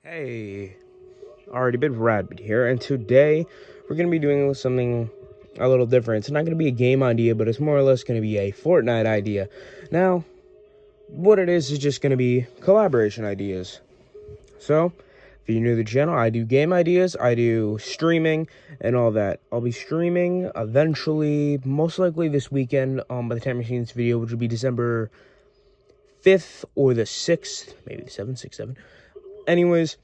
Hey, already been Radbit here, and today we're going to be doing something a little different. It's not going to be a game idea, but it's more or less going to be a Fortnite idea. Now, what it is just going to be collaboration ideas. So, if you're new to the channel, I do game ideas, I do streaming, and all that. I'll be streaming eventually, most likely this weekend, by the time you're seeing this video, which will be December 5th or the 6th, maybe the 7th, 6th, 7th. Anyways,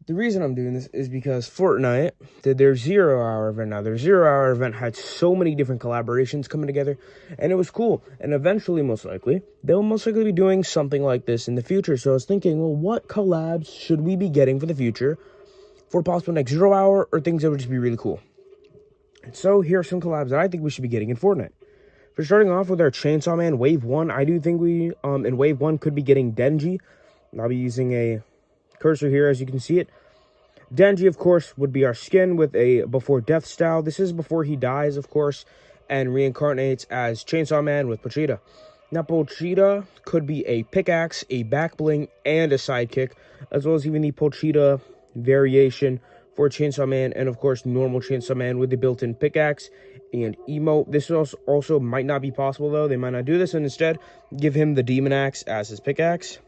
the reason I'm doing this is because Fortnite did their 0-hour event. Now, their 0-hour event had so many different collaborations coming together, and it was cool. And eventually, they'll most likely be doing something like this in the future. So I was thinking, well, what collabs should we be getting for the future for possible next 0-hour or things that would just be really cool? And so here are some collabs that I think we should be getting in Fortnite. For starting off with our Chainsaw Man Wave 1, I do think we, in Wave 1, could be getting Denji. I'll be using a cursor here as you can see it. Denji, of course, would be our skin with a before death style. This is before he dies, of course, and reincarnates as Chainsaw Man with Pochita. Now, Pochita could be a pickaxe, a back bling, and a sidekick, as well as even the Pochita variation for Chainsaw Man, and of course, normal Chainsaw Man with the built-in pickaxe and emote. This also might not be possible, though. They might not do this, and instead give him the Demon Axe as his pickaxe.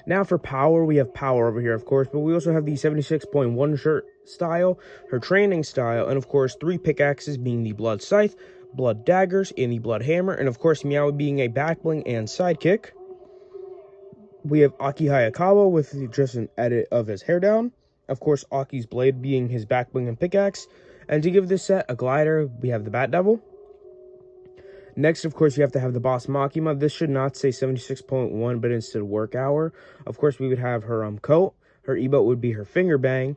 Now for Power, we have Power over here, of course, but we also have the 76.1 shirt style, her training style, and of course 3 pickaxes being the Blood Scythe, Blood Daggers, and the Blood Hammer, and of course Meow being a backbling and sidekick. We have Aki Hayakawa with just an edit of his hair down. Of course, Aki's blade being his backbling and pickaxe. And to give this set a glider, we have the Bat Devil. Next, of course, you have to have the Boss Makima. This should not say 76.1, but instead work hour. Of course, we would have her coat. Her emote would be her finger bang.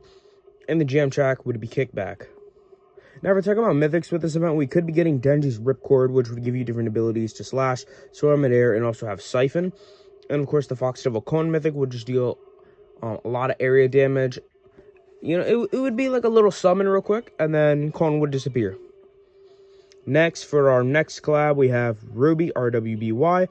And the jam track would be kickback. Now, if we're talking about mythics with this event, we could be getting Denji's Ripcord, which would give you different abilities to slash, soar midair, and also have Siphon. And, of course, the Fox Devil Cone mythic would just deal a lot of area damage. You know, it would be like a little summon real quick, and then Cone would disappear. Next, for our next collab, we have Ruby, RWBY,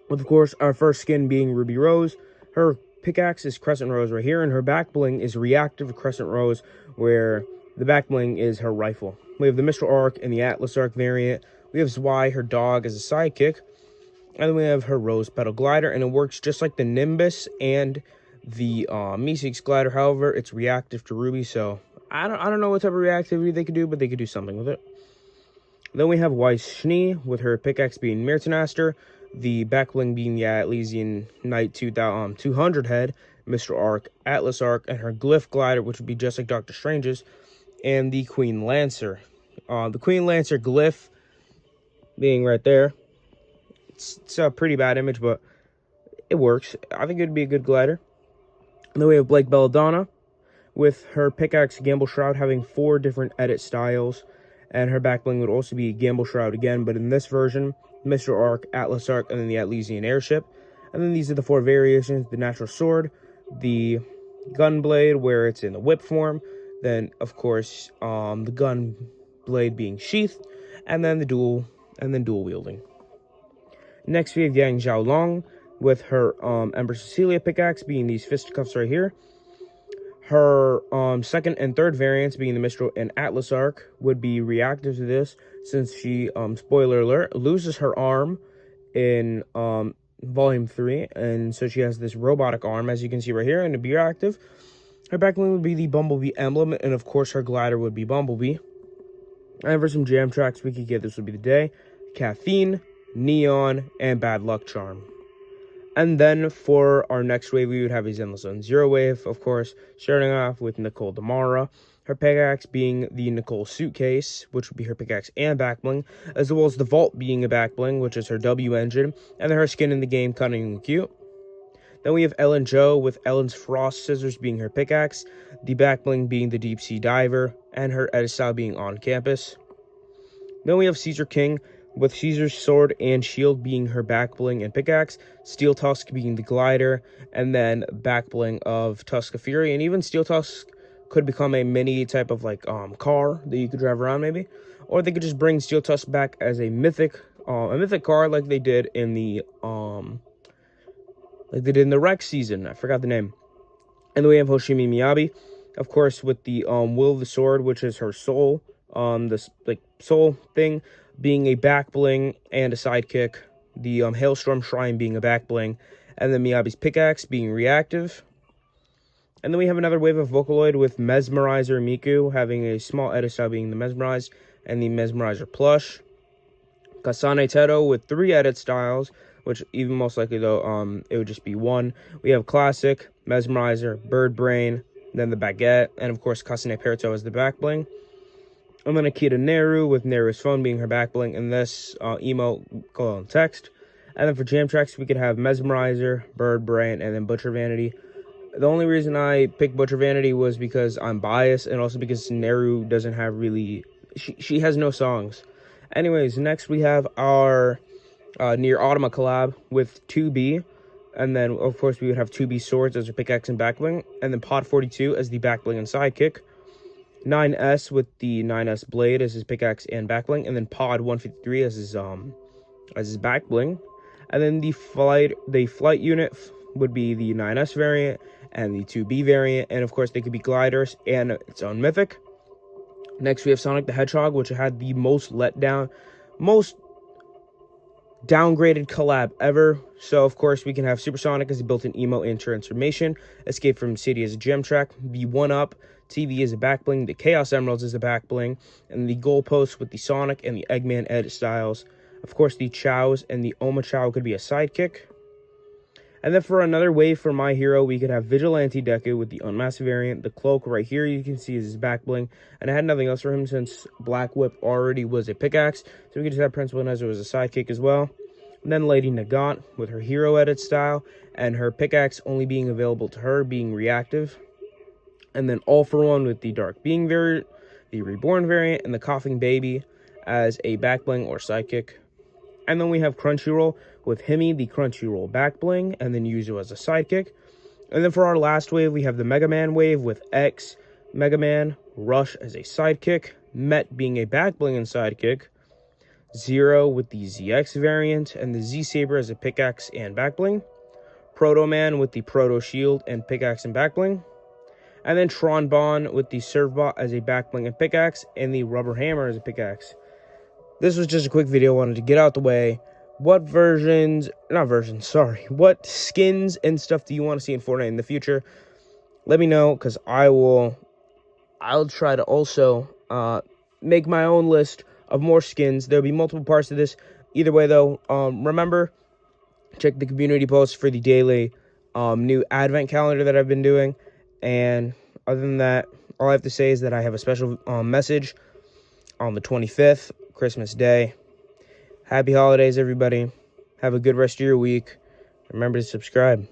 with, of course, our first skin being Ruby Rose. Her pickaxe is Crescent Rose right here, and her back bling is Reactive Crescent Rose, where the back bling is her rifle. We have the Mistral Arc and the Atlas Arc variant. We have Zwei, her dog, as a sidekick. And then we have her Rose Petal Glider, and it works just like the Nimbus and the Meeseeks Glider. However, it's reactive to Ruby, so I don't know what type of reactivity they could do, but they could do something with it. Then we have Weiss Schnee with her pickaxe being Mirtanaster, the backbling being the Atlesian Knight 200 head, Mr. Arc, Atlas Arc, and her Glyph Glider, which would be just like Doctor Strange's, and the Queen Lancer. The Queen Lancer Glyph being right there. It's a pretty bad image, but it works. I think it would be a good glider. And then we have Blake Belladonna with her pickaxe Gamble Shroud having 4 different edit styles. And her backbling would also be Gamble Shroud again, but in this version, Mr. Arc, Atlas Arc, and then the Atlesian Airship. And then these are the 4 variations: the Natural Sword, the Gun Blade, where it's in the whip form, then, of course, the Gun Blade being sheathed, and then the dual wielding. Next, we have Yang Xiaolong with her Ember Cecilia pickaxe being these fisticuffs right here. Her second and third variants, being the Mistral and Atlas Arc, would be reactive to this, since she, spoiler alert, loses her arm in Volume 3, and so she has this robotic arm, as you can see right here, and to be reactive. Her backbling would be the Bumblebee emblem, and of course her glider would be Bumblebee. And for some jam tracks we could get, this would be the Day, Caffeine, Neon, and Bad Luck Charm. And then for our next wave, we would have a Zenless Zone Zero wave, of course, starting off with Nicole Damara. Her pickaxe being the Nicole Suitcase, which would be her pickaxe and backbling, as well as the Vault being a backbling, which is her W engine, and then her skin in the game, Cunning and Cute. Then we have Ellen Jo with Ellen's Frost Scissors being her pickaxe, the backbling being the Deep Sea Diver, and her edit style being On Campus. Then we have Caesar King with Caesar's sword and shield being her backbling and pickaxe, Steel Tusk being the glider, and then backbling of Tusk of Fury. And even Steel Tusk could become a mini type of like car that you could drive around maybe, or they could just bring Steel Tusk back as a mythic car like they did in the like they did in the Rex season. I forgot the name. And then we have Hoshimi Miyabi, of course, with the Will of the Sword, which is her soul, this like soul thing being a back bling and a sidekick. The Hailstorm Shrine being a back bling, and then Miyabi's pickaxe being reactive. And then we have another wave of Vocaloid with Mesmerizer Miku having a small edit style being the Mesmerize and the Mesmerizer plush. Kasane Teto with 3 edit styles, which even most likely though it would just be 1. We have Classic, Mesmerizer, Bird Brain, then the Baguette, and of course Kasane Peruto as the back bling. And then Akita Neru with Neru's phone being her back bling, and this emote text. And then for jam tracks, we could have Mesmerizer, Bird Brain, and then Butcher Vanity. The only reason I picked Butcher Vanity was because I'm biased, and also because Neru doesn't have really... She has no songs. Anyways, next we have our Near Automata collab with 2B. And then, of course, we would have 2B Swords as her pickaxe and backbling. And then Pod 42 as the backbling and sidekick. 9S with the 9S Blade as his pickaxe and backbling. And then Pod 153 as his backbling. And then the flight unit would be the 9S variant and the 2B variant, and of course they could be gliders and its own mythic. Next we have Sonic the Hedgehog, which had the most downgraded collab ever. So of course we can have Supersonic as a built-in emo and transformation, Escape from City as a gem track, the 1-Up TV as a back bling, the Chaos Emeralds as a back bling, and the goalposts with the Sonic and the Eggman edit styles. Of course the Chows and the Oma Chow could be a sidekick. And then for another wave for My Hero, we could have Vigilante Deku with the Unmasked variant. The cloak right here you can see is his back bling. And I had nothing else for him since Black Whip already was a pickaxe. So we could just have Principal Nezzo as a sidekick as well. And then Lady Nagant with her hero edit style and her pickaxe only being available to her being reactive. And then All For One with the Dark Being variant, the Reborn variant, and the Coughing Baby as a back bling or sidekick. And then we have Crunchyroll with Himi, the Crunchyroll back bling, and then Yuzu as a sidekick. And then for our last wave, we have the Mega Man wave with X, Mega Man, Rush as a sidekick, Met being a back bling and sidekick, Zero with the ZX variant, and the Z Saber as a pickaxe and back bling, Proto Man with the Proto Shield and pickaxe and back bling, and then Tron Bon with the Servbot as a back bling and pickaxe, and the Rubber Hammer as a pickaxe. This was just a quick video. I wanted to get out the way. What skins and stuff do you want to see in Fortnite in the future? Let me know, because I'll try to also make my own list of more skins. There'll be multiple parts to this. Either way, though, remember, check the community post for the daily new advent calendar that I've been doing. And other than that, all I have to say is that I have a special message on the 25th. Christmas Day. Happy holidays, everybody. Have a good rest of your week. Remember to subscribe.